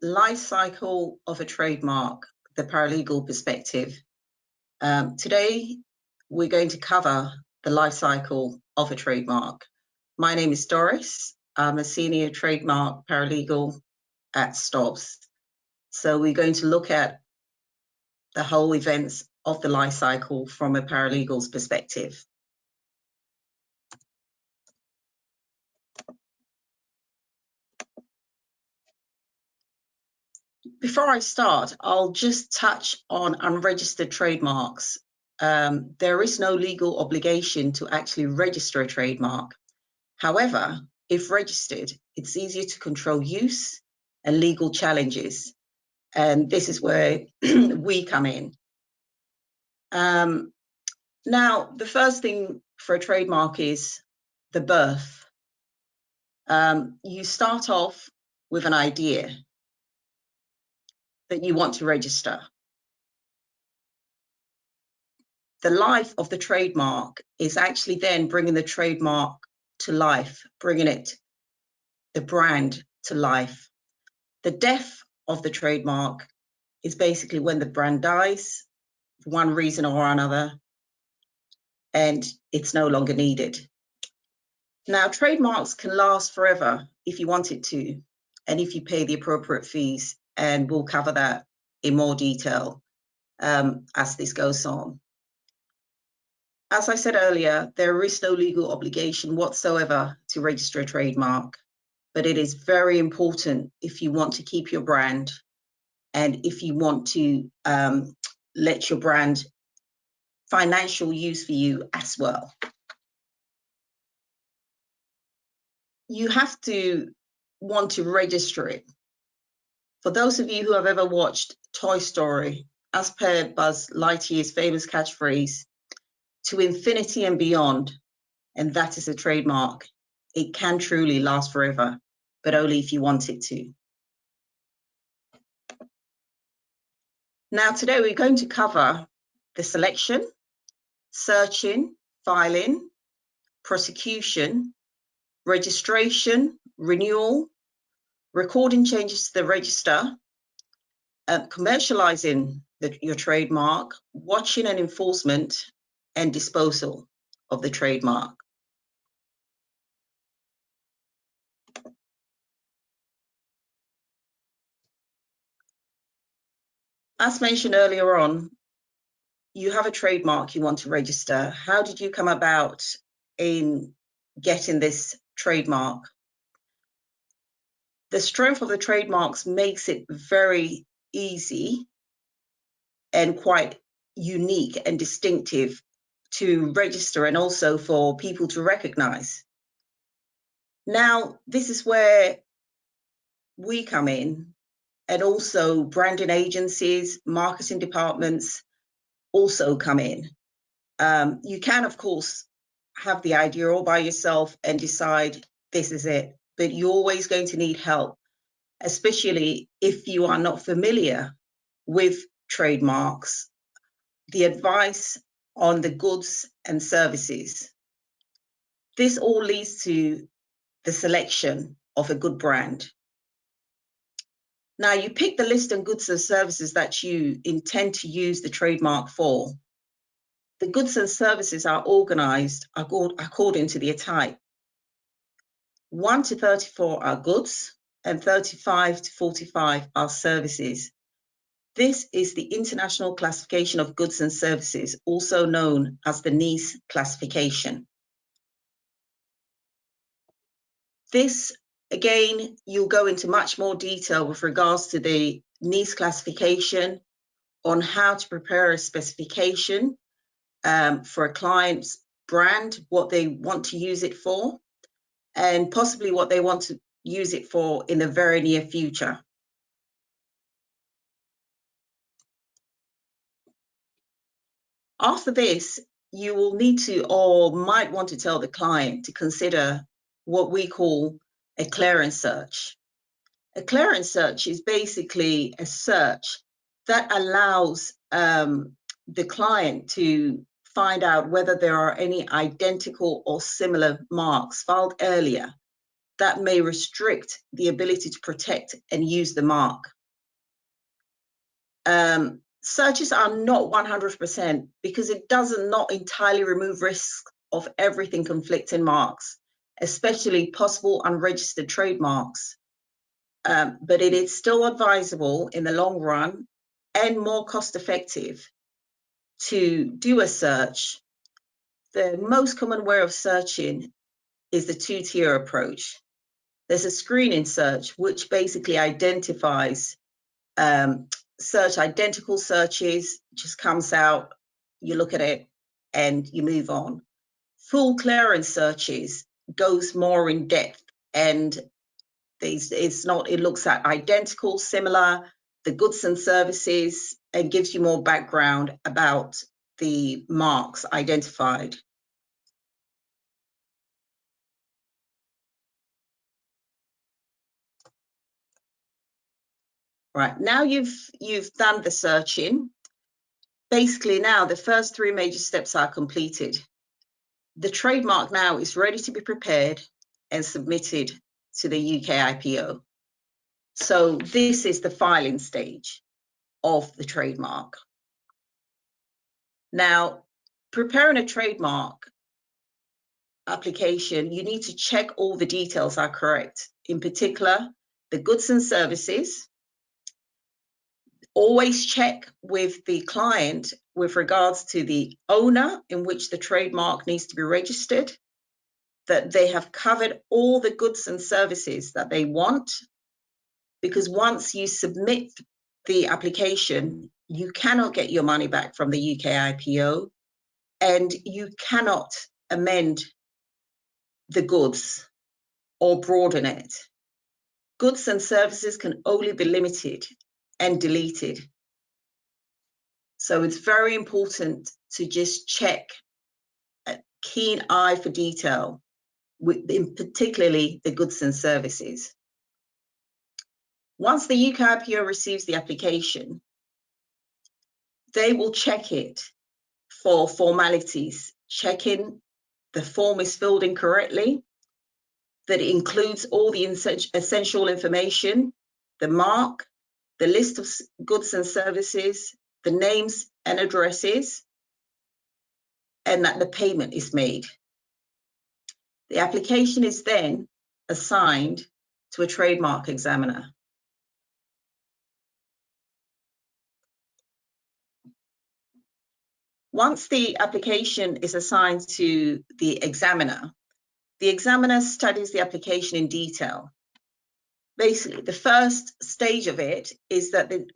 life cycle of a trademark, the paralegal perspective. Today, we're going to cover the life cycle of a trademark. My name is Doris. I'm a senior trademark paralegal at Stobbs. So we're going to look at the whole events of the life cycle from a paralegal's perspective. Before I start, I'll just touch on unregistered trademarks. There is no legal obligation to actually register a trademark. However, if registered, it's easier to control use and legal challenges. And this is where we come in. Now, the first thing for a trademark is the birth. You start off with an idea that you want to register. The life of the trademark is actually then bringing the trademark to life, bringing the brand to life. The death of the trademark is basically when the brand dies for one reason or another, and it's no longer needed. Now, trademarks can last forever if you want it to, and if you pay the appropriate fees, and we'll cover that in more detail as this goes on. As I said earlier, there is no legal obligation whatsoever to register a trademark, but it is very important if you want to keep your brand and if you want to let your brand financial use for you as well. You have to want to register it. For those of you who have ever watched Toy Story, as per Buzz Lightyear's famous catchphrase, "To infinity and beyond," and that is a trademark. It can truly last forever, but only if you want it to. Now, today we're going to cover the selection, searching, filing, prosecution, registration, renewal, recording changes to the register, commercializing your trademark, watching and enforcement, and disposal of the trademark. As mentioned earlier on, you have a trademark you want to register. How did you come about in getting this trademark? The strength of the trademarks makes it very easy and quite unique and distinctive to register and also for people to recognize. Now, this is where we come in, and also branding agencies, marketing departments also come in. You can, of course, have the idea all by yourself and decide this is it, but you're always going to need help, especially if you are not familiar with trademarks, the advice on the goods and services. This all leads to the selection of a good brand. Now, you pick the list of goods and services that you intend to use the trademark for. The goods and services are organized according to their type. 1 to 34 are goods, and 35 to 45 are services. This is the International Classification of Goods and Services, also known as the NICE classification. This, again, you'll go into much more detail with regards to the NICE classification on how to prepare a specification for a client's brand, what they want to use it for, and possibly what they want to use it for in the very near future. After this, you will need to, or might want to tell the client to consider what we call a clearance search. A clearance search is basically a search that allows the client to find out whether there are any identical or similar marks filed earlier that may restrict the ability to protect and use the mark. Searches are not 100% because it does not entirely remove risk of everything conflicting marks, especially possible unregistered trademarks. But it is still advisable in the long run and more cost effective to do a search. The most common way of searching is the two-tier approach. There's a screening search, which basically identifies search identical searches, just comes out, you look at it and you move on. Full clearance searches goes more in depth, and it looks at identical, similar, the goods and services, and gives you more background about the marks identified. Right, now you've done the searching. Basically now the first three major steps are completed. The trademark now is ready to be prepared and submitted to the UK IPO. So this is the filing stage of the trademark. Now, preparing a trademark application, you need to check all the details are correct. In particular, the goods and services. Always check with the client with regards to the owner in which the trademark needs to be registered, that they have covered all the goods and services that they want, because once you submit the application, you cannot get your money back from the UK IPO, and you cannot amend the goods or broaden it. Goods and services can only be limited and deleted. So it's very important to just check, a keen eye for detail, in particularly the goods and services. Once the UK IPO receives the application, they will check it for formalities, checking the form is filled in correctly, that it includes all the essential information, the mark, the list of goods and services, the names and addresses, and that the payment is made. The application is then assigned to a trademark examiner. Once the application is assigned to the examiner studies the application in detail. Basically, the first stage of it is that the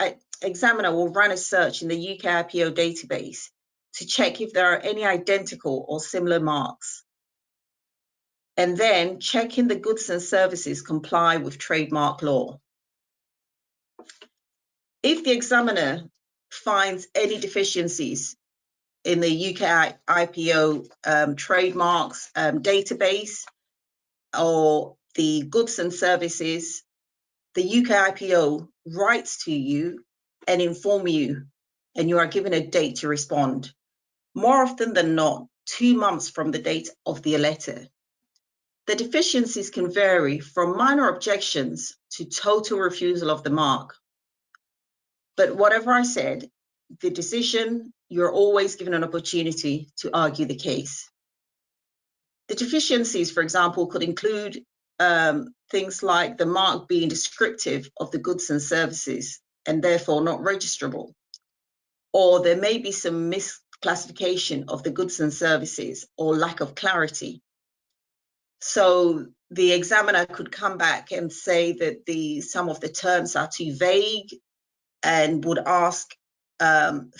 examiner will run a search in the UK IPO database to check if there are any identical or similar marks, and then checking the goods and services comply with trademark law. If the examiner finds any deficiencies in the UK IPO trademarks database or the goods and services, the UK IPO writes to you and inform you, and you are given a date to respond. More often than not, 2 months from the date of the letter. The deficiencies can vary from minor objections to total refusal of the mark. But whatever I said, the decision, you're always given an opportunity to argue the case. The deficiencies, for example, could include things like the mark being descriptive of the goods and services and therefore not registrable. Or there may be some misclassification of the goods and services or lack of clarity. So the examiner could come back and say that some of the terms are too vague and would ask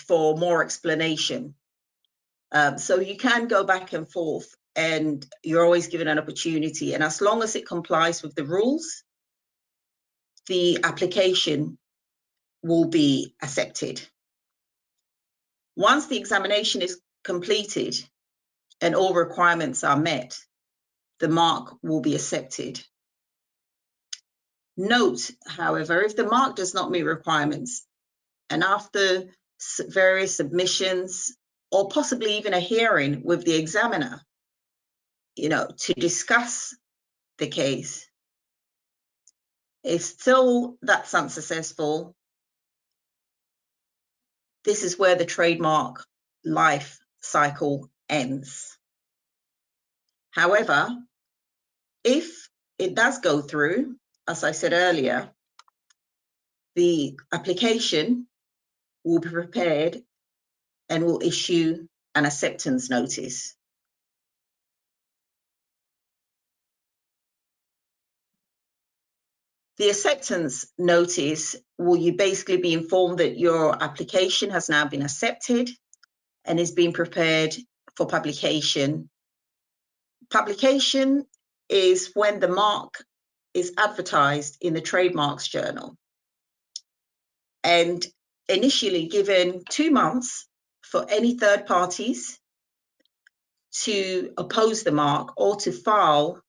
for more explanation. So you can go back and forth, and you're always given an opportunity. And as long as it complies with the rules, the application will be accepted. Once the examination is completed and all requirements are met, the mark will be accepted. Note, however, if the mark does not meet requirements, and after various submissions, or possibly even a hearing with the examiner, to discuss the case, If still that's unsuccessful, this is where the trademark life cycle ends. However, if it does go through, as I said earlier, the application will be prepared and will issue an acceptance notice. The acceptance notice will you basically be informed that your application has now been accepted and is being prepared for publication. Publication is when the mark is advertised in the Trademarks Journal and initially given 2 months for any third parties to oppose the mark or to file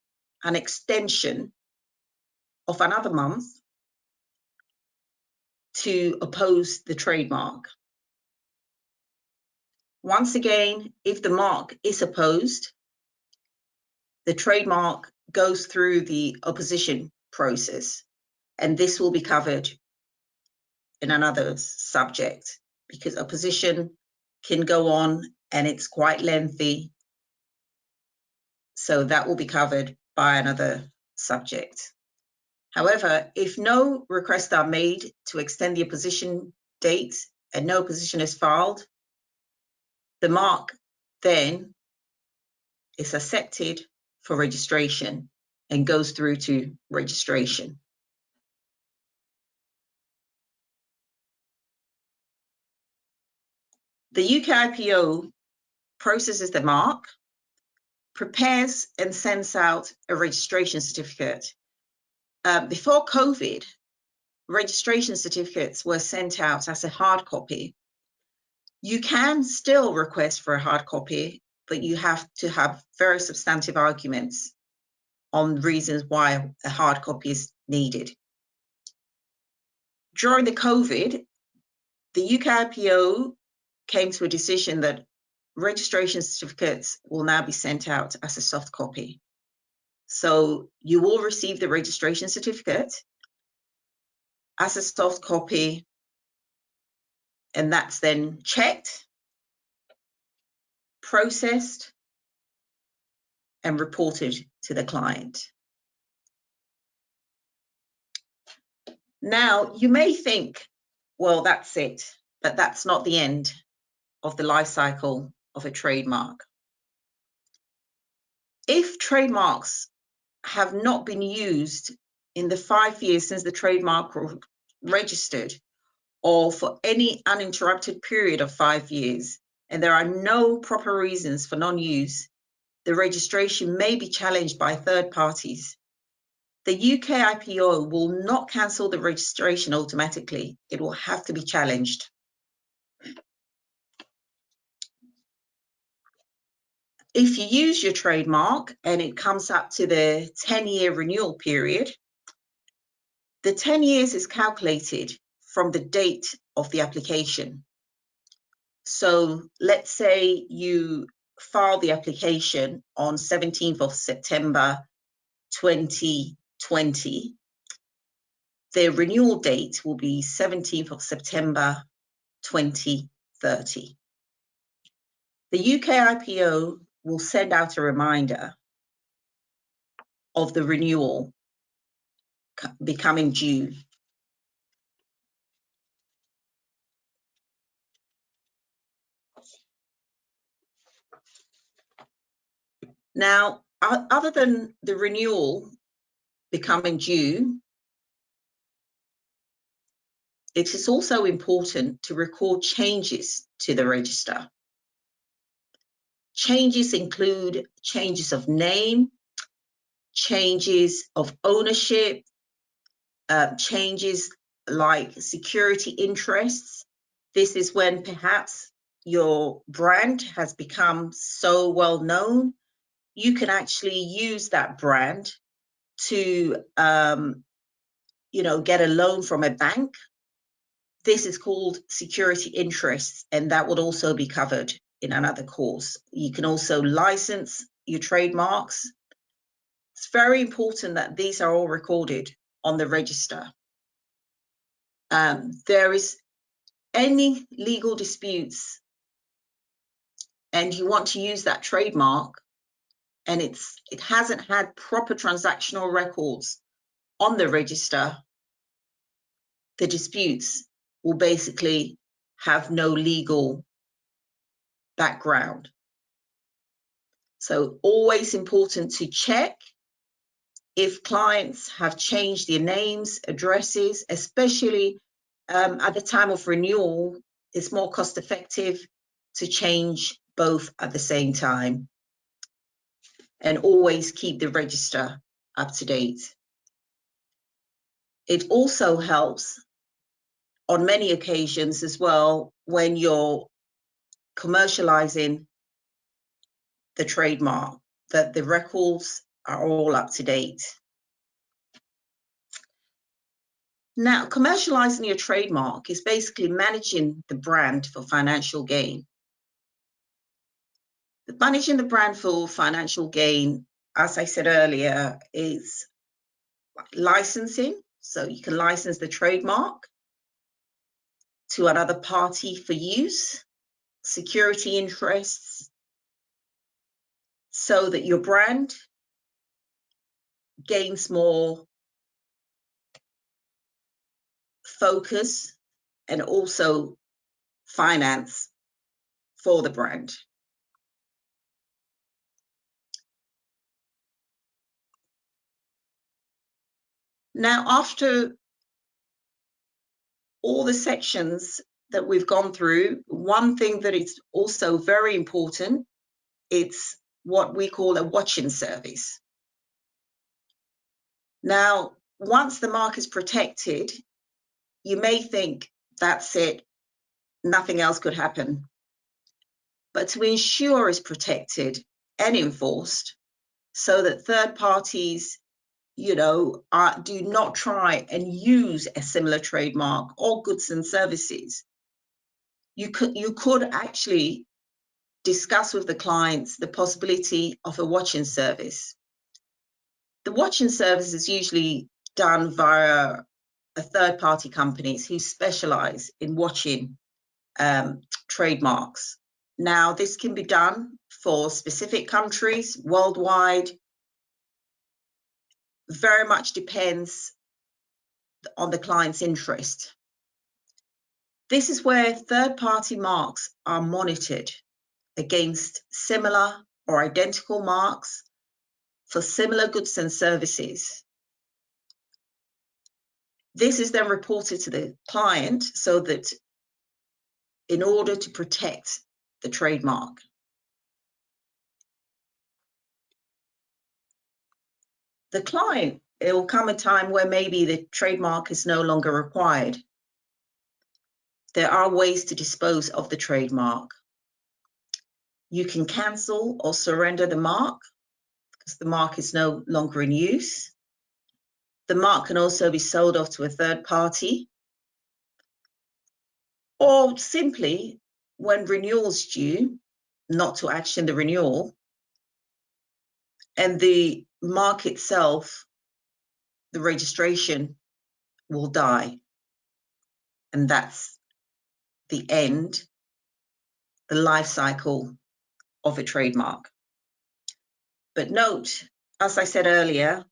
an extension of another month to oppose the trademark. Once again, if the mark is opposed, the trademark goes through the opposition process, and this will be covered in another subject because opposition can go on and it's quite lengthy. So that will be covered by another subject. However, if no requests are made to extend the opposition date and no opposition is filed, the mark then is accepted for registration and goes through to registration. The UK IPO processes the mark, prepares and sends out a registration certificate. Before COVID, registration certificates were sent out as a hard copy. You can still request for a hard copy, but you have to have very substantive arguments on reasons why a hard copy is needed. During the COVID, the UK IPO came to a decision that registration certificates will now be sent out as a soft copy. So you will receive the registration certificate as a soft copy, and that's then checked, processed, and reported to the client. Now, you may think, well, that's it, but that's not the end of the life cycle of a trademark. If trademarks have not been used in the 5 years since the trademark was registered, or for any uninterrupted period of 5 years, and there are no proper reasons for non-use, the registration may be challenged by third parties. The UK IPO will not cancel the registration automatically. It will have to be challenged. If you use your trademark and it comes up to the 10-year renewal period, the 10 years is calculated from the date of the application. So let's say you file the application on 17th of September 2020. The renewal date will be 17th of September 2030. The UK IPO will send out a reminder of the renewal becoming due. Now, other than the renewal becoming due, it is also important to record changes to the register. Changes include changes of name, changes of ownership, changes like security interests. This is when perhaps your brand has become so well known, you can actually use that brand to get a loan from a bank. This is called security interests, and that would also be covered in another course. You can also license your trademarks. It's very important that these are all recorded on the register. There is any legal disputes and you want to use that trademark and it hasn't had proper transactional records on the register, the disputes will basically have no legal background. So always important to check if clients have changed their names, addresses, especially at the time of renewal. It's more cost effective to change both at the same time, and always keep the register up to date. It also helps on many occasions as well when you're commercializing the trademark, that the records are all up to date. Now, commercializing your trademark is basically managing the brand for financial gain. Managing the brand for financial gain, as I said earlier, is licensing. So you can license the trademark to another party for use, security interests, so that your brand gains more focus and also finance for the brand. Now, after all the sections that we've gone through, one thing that is also very important, it's what we call a watching service. Now, once the mark is protected, you may think that's it, nothing else could happen. But to ensure it's protected and enforced so that third parties, do not try and use a similar trademark or goods and services, you could actually discuss with the clients the possibility of a watching service. The watching service is usually done via a third-party companies who specialize in watching trademarks. Now, this can be done for specific countries worldwide. Very much depends on the client's interest. This is where third-party marks are monitored against similar or identical marks for similar goods and services. This is then reported to the client so that in order to protect the trademark. The client, it will come a time where maybe the trademark is no longer required. There are ways to dispose of the trademark. You can cancel or surrender the mark because the mark is no longer in use. The mark can also be sold off to a third party, or simply when renewal's due, not to action the renewal, and the mark itself, the registration will die. And that's the end, the life cycle of a trademark. But note, as I said earlier,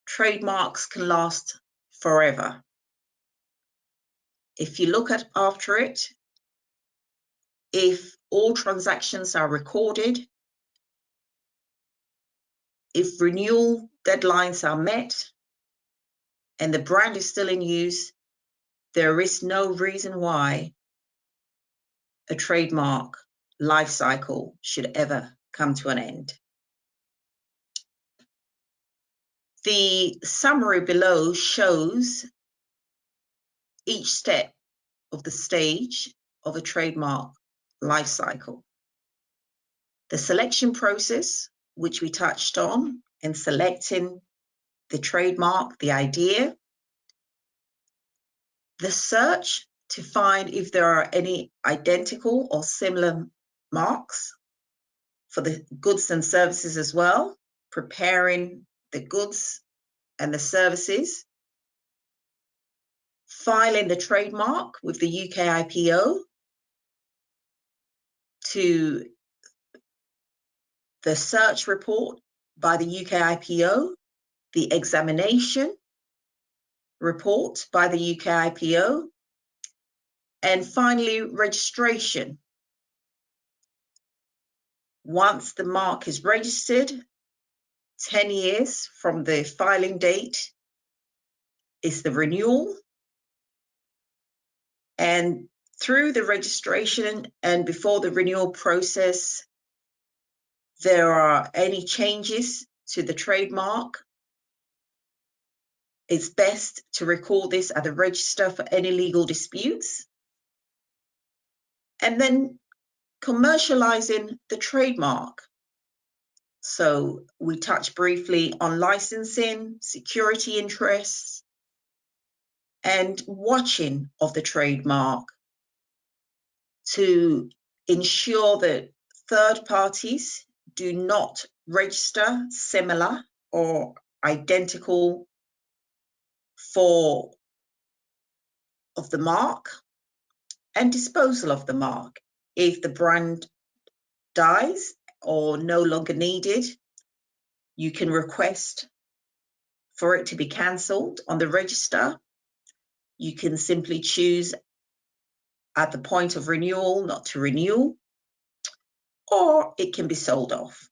trademarks can last forever. If you look at after it, if all transactions are recorded, if renewal deadlines are met, and the brand is still in use, there is no reason why a trademark life cycle should ever come to an end. The summary below shows each step of the stage of a trademark life cycle. The selection process, which we touched on, in selecting the trademark, the idea. The search to find if there are any identical or similar marks for the goods and services as well, preparing the goods and the services, filing the trademark with the UK IPO, to the search report by the UK IPO, the examination report by the UK IPO, and finally registration. Once the mark is registered, 10 years from the filing date is the renewal. And through the registration and before the renewal process, there are any changes to the trademark, it's best to record this at the register for any legal disputes. And then commercializing the trademark. So we touched briefly on licensing, security interests, and watching of the trademark to ensure that third parties do not register similar or identical for of the mark, and disposal of the mark. If the brand dies or no longer needed, you can request for it to be cancelled on the register. You can simply choose at the point of renewal not to renew, or it can be sold off.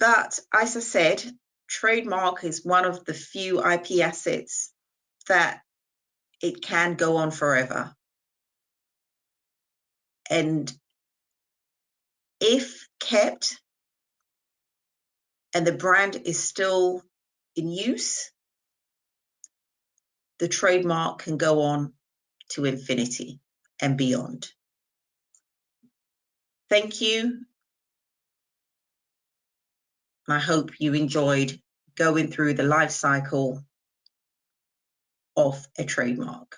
But as I said, trademark is one of the few IP assets that it can go on forever. And if kept and the brand is still in use, the trademark can go on to infinity and beyond. Thank you. I hope you enjoyed going through the life cycle of a trademark.